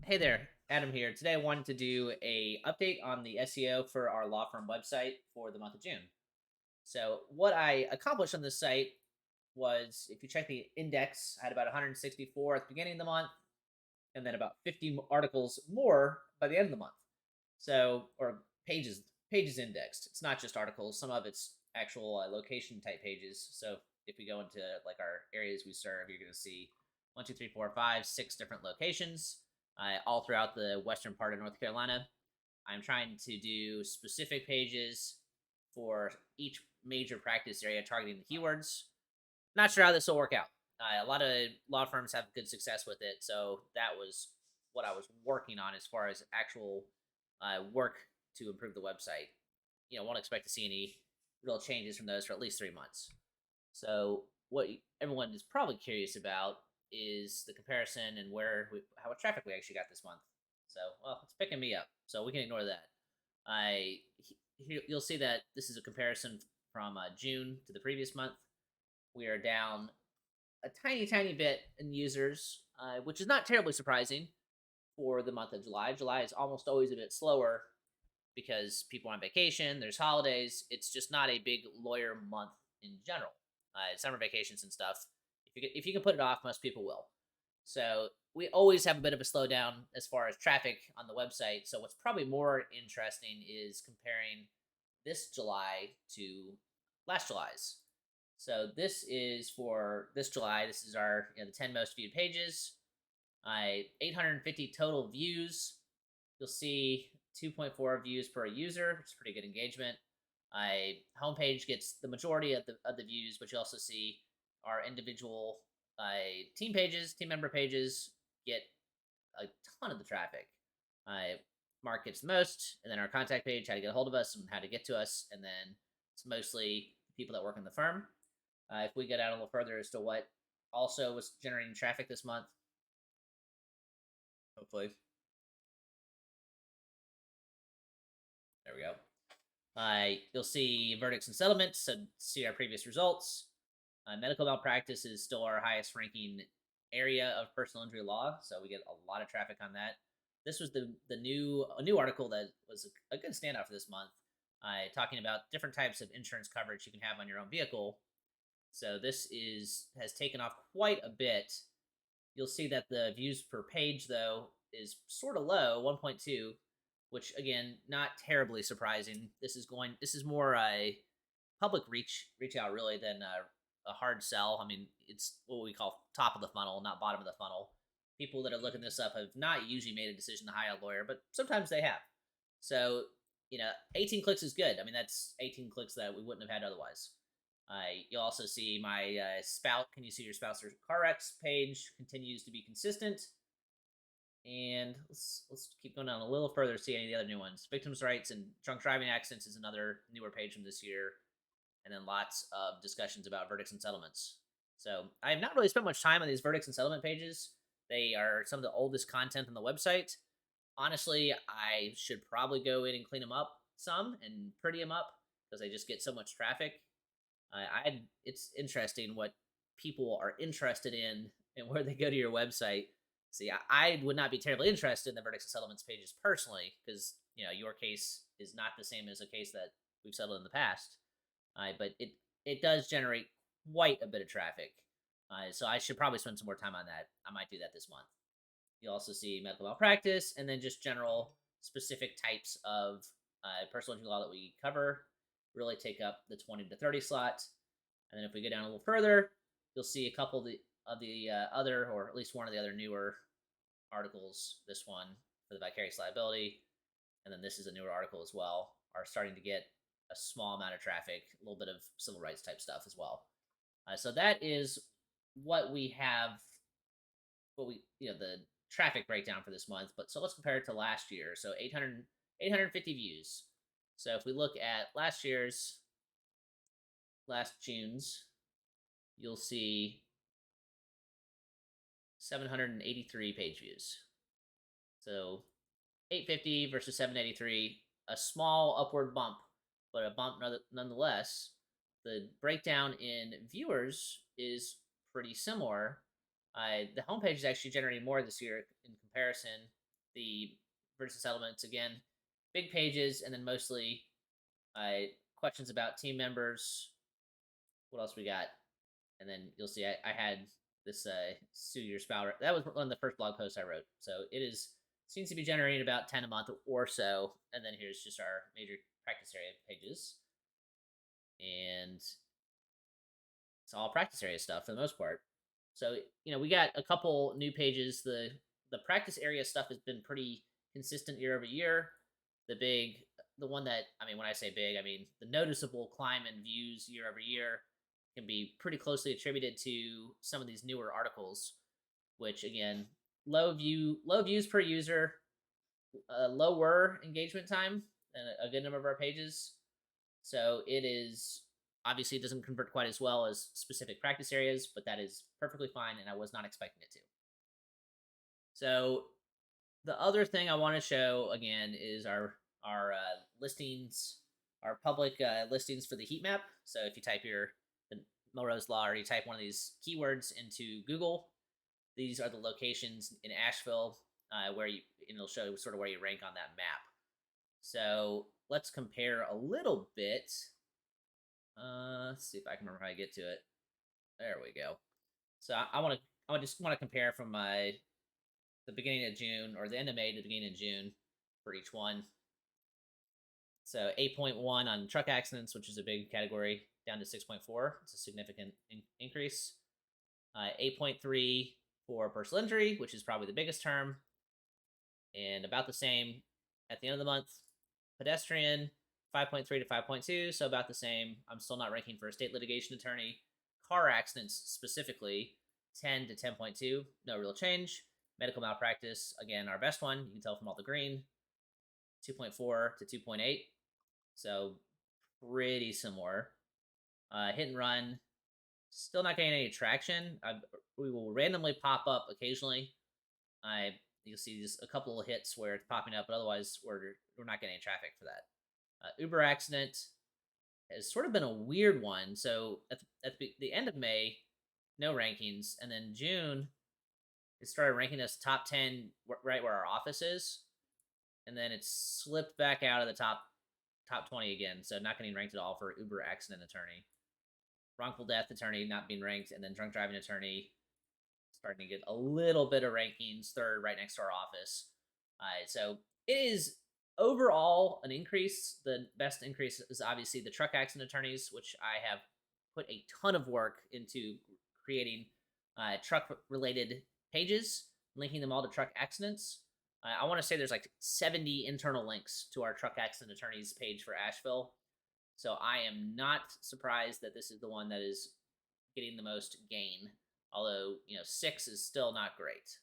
Hey there, Adam here. Today I wanted to do a update on the SEO for our law firm website for the month of June. So what I accomplished on this site was, if you check the index, I had about 164 at the beginning of the month, and then about 50 articles more by the end of the month. So, or pages indexed. It's not just articles. Some of it's actual location type pages. So if we go into like our areas we serve, you're going to see one, two, three, four, five, six different locations, all throughout the western part of North Carolina. I'm trying to do specific pages for each major practice area, targeting the keywords. Not sure how this will work out. A lot of law firms have good success with it, so that was what I was working on as far as actual work to improve the website. Won't expect to see any real changes from those for at least 3 months. So, what everyone is probably curious about is the comparison and how much traffic we actually got this month. So, well, it's picking me up, so we can ignore that. You'll see that this is a comparison from June to the previous month. We are down a tiny, tiny bit in users, which is not terribly surprising for the month of July. July is almost always a bit slower because people are on vacation, there's holidays. It's just not a big lawyer month in general. Summer vacations and stuff. If you can put it off, most people will. So we always have a bit of a slowdown as far as traffic on the website. So what's probably more interesting is comparing this July to last July's. So this is for this July. This is our the 10 most viewed pages. 850 total views. You'll see 2.4 views per user, which is pretty good engagement. Homepage gets the majority of the views, but you also see our individual team member pages get a ton of the traffic. Mark gets the most, and then our contact page, how to get a hold of us and how to get to us, and then it's mostly people that work in the firm. If we get out a little further as to what also was generating traffic this month, hopefully, there we go. You'll see verdicts and settlements, so see our previous results. Medical malpractice is still our highest ranking area of personal injury law, so we get a lot of traffic on that. This was a new article that was a good standout for this month, talking about different types of insurance coverage you can have on your own vehicle. So this has taken off quite a bit. You'll see that the views per page though is sort of low, 1.2, which again, not terribly surprising. This is more a public reach out really than a hard sell. I mean, it's what we call top of the funnel, not bottom of the funnel. People that are looking this up have not usually made a decision to hire a lawyer, but sometimes they have. So 18 clicks is good. I mean, that's 18 clicks that we wouldn't have had otherwise. You'll also see my spout. Can you see your spouse or car wrecks page continues to be consistent. And let's keep going down a little further, see any of the other new ones. Victims' rights and drunk driving accidents is another newer page from this year. And then lots of discussions about verdicts and settlements. So I have not really spent much time on these verdicts and settlement pages. They are some of the oldest content on the website. Honestly, I should probably go in and clean them up some and pretty them up because they just get so much traffic. It's interesting what people are interested in and where they go to your website. See, I would not be terribly interested in the verdicts and settlements pages personally because your case is not the same as a case that we've settled in the past. But it does generate quite a bit of traffic. So I should probably spend some more time on that. I might do that this month. You'll also see medical malpractice and then just general specific types of personal injury law that we cover really take up the 20 to 30 slot. And then if we go down a little further, you'll see a couple of the other, or at least one of the other newer articles. This one for the vicarious liability, and then this is a newer article as well, are starting to get a small amount of traffic, a little bit of civil rights type stuff as well. So that is what we have, the traffic breakdown for this month. But so let's compare it to last year. So 850 views. So if we look at last June's, you'll see 783 page views. So 850 versus 783, a small upward bump, but a bump nonetheless. The breakdown in viewers is pretty similar. The homepage is actually generating more this year in comparison. the versus settlements again, big pages, and then mostly questions about team members. What else we got? And then you'll see I had this sue your spouse. That was one of the first blog posts I wrote. So it is seems to be generating about 10 a month or so. And then here's just our major practice area pages, and it's all practice area stuff for the most part. So we got a couple new pages. The practice area stuff has been pretty consistent year over year. The one that, I mean, when I say big, I mean the noticeable climb in views year over year can be pretty closely attributed to some of these newer articles, which again, low views per user, lower engagement time than a good number of our pages. So it is obviously, it doesn't convert quite as well as specific practice areas, but that is perfectly fine, and I was not expecting it to. So the other thing I want to show again is our listings, our public listings for the heat map. So if you type the Melrose Law, or you type one of these keywords into Google, these are the locations in Asheville where it'll show sort of where you rank on that map. So let's compare a little bit. Let's see if I can remember how to get to it. There we go. So I just want to compare from the beginning of June, or the end of May to the beginning of June for each one. So 8.1 on truck accidents, which is a big category, down to 6.4. It's a significant increase. 8.3 for personal injury, which is probably the biggest term, and about the same at the end of the month. Pedestrian, 5.3 to 5.2, so about the same. I'm still not ranking for a state litigation attorney. Car accidents specifically, 10 to 10.2, no real change. Medical malpractice, again, our best one. You can tell from all the green, 2.4 to 2.8, so pretty similar. Hit and run, still not getting any traction. We will randomly pop up occasionally. You'll see just a couple of hits where it's popping up, but otherwise we're not getting any traffic for that. Uber accident has sort of been a weird one. So at the end of May, no rankings, and then June, it started ranking us top 10 right where our office is, and then it slipped back out of the top 20 again. So not getting ranked at all for Uber accident attorney. Wrongful death attorney not being ranked, and then drunk driving attorney starting to get a little bit of rankings, third right next to our office. So it is overall an increase. The best increase is obviously the truck accident attorneys, which I have put a ton of work into creating truck related pages, linking them all to truck accidents. I want to say there's like 70 internal links to our truck accident attorneys page for Asheville. So I am not surprised that this is the one that is getting the most gain. Although 6 is still not great.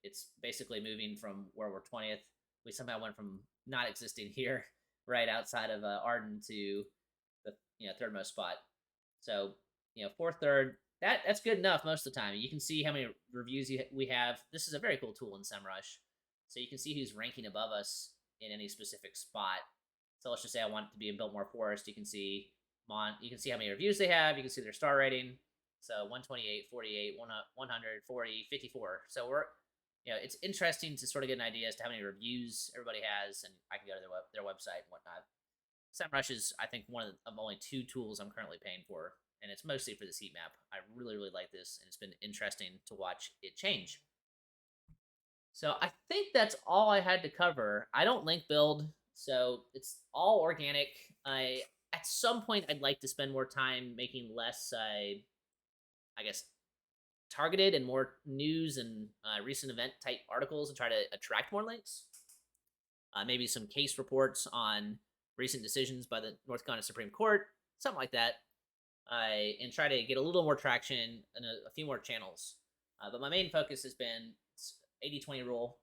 It's basically moving from where we're 20th. We somehow went from not existing here, right outside of Arden, to the third most spot. So fourth, third. That's good enough most of the time. You can see how many reviews we have. This is a very cool tool in SEMrush, so you can see who's ranking above us in any specific spot. So let's just say I want it to be in Biltmore Forest. You can see how many reviews they have. You can see their star rating. So 128, 48, 100, 40, 54. So it's interesting to sort of get an idea as to how many reviews everybody has, and I can go to their website and whatnot. SEMrush is, I think, one of only 2 tools I'm currently paying for, and it's mostly for this heat map. I really, really like this, and it's been interesting to watch it change. So I think that's all I had to cover. I don't link build, so it's all organic. At some point, I'd like to spend more time making less, I guess, targeted and more news and recent event type articles, and try to attract more links. Maybe some case reports on recent decisions by the North Carolina Supreme Court, something like that. And try to get a little more traction in a few more channels. But my main focus has been 80-20 rule.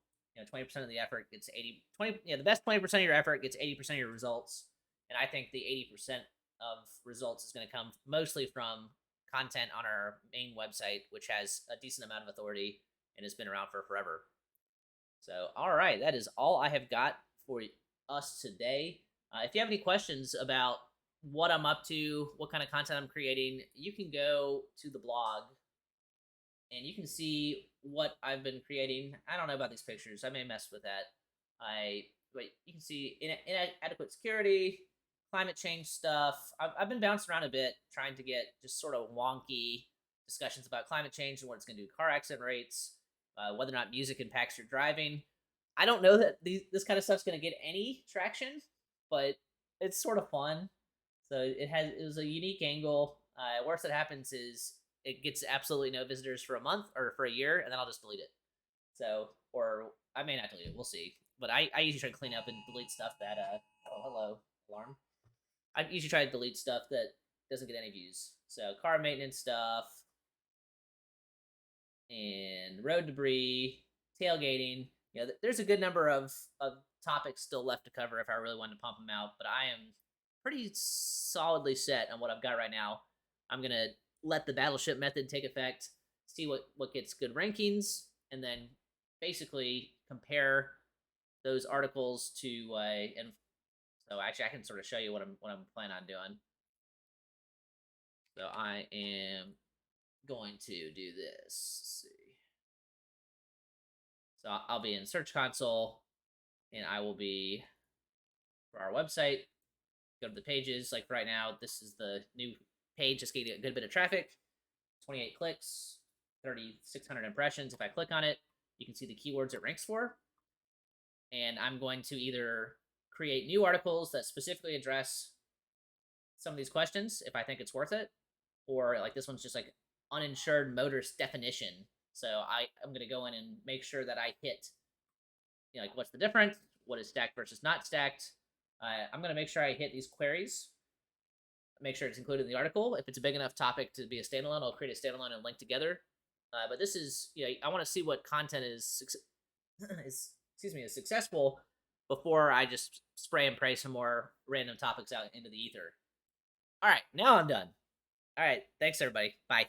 20% of the effort gets 20. The best 20% of your effort gets 80% of your results. And I think the 80% of results is going to come mostly from content on our main website, which has a decent amount of authority and has been around for forever. So, all right, that is all I have got for us today. If you have any questions about what I'm up to, what kind of content I'm creating, you can go to the blog and you can see what I've been creating. I don't know about these pictures. I may mess with that. But you can see inadequate security, climate change stuff. I've been bouncing around a bit trying to get just sort of wonky discussions about climate change and what it's going to do to car accident rates, whether or not music impacts your driving. I don't know that this kind of stuff's going to get any traction, but it's sort of fun. So it was a unique angle. Worst that happens is it gets absolutely no visitors for a month or for a year, and then I'll just delete it. So, or I may not delete it. We'll see. But I usually try to clean up and delete stuff that oh, hello, alarm. I usually try to delete stuff that doesn't get any views. So car maintenance stuff and road debris, tailgating. You know, there's a good number of topics still left to cover if I really wanted to pump them out. But I am pretty solidly set on what I've got right now. I'm gonna let the battleship method take effect, see what gets good rankings, and then basically compare those articles to and so actually I can sort of show you what I'm planning on doing. So I am going to do this. Let's see. So I'll be in Search Console, and I will be for our website. Go to the pages. Like right now, this is the new page. Just getting a good bit of traffic. 28 clicks, 3,600 impressions. If I click on it, you can see the keywords it ranks for. And I'm going to either create new articles that specifically address some of these questions if I think it's worth it, or like this one's just like uninsured motorist definition. So I'm going to go in and make sure that I hit, you know, like what's the difference, what is stacked versus not stacked. I'm going to make sure I hit these queries, make sure it's included in the article. If it's a big enough topic to be a standalone, I'll create a standalone and link together. But this is, you know, I want to see what content is is successful before I just spray and pray some more random topics out into the ether. All right, now I'm done. All right, thanks everybody. Bye.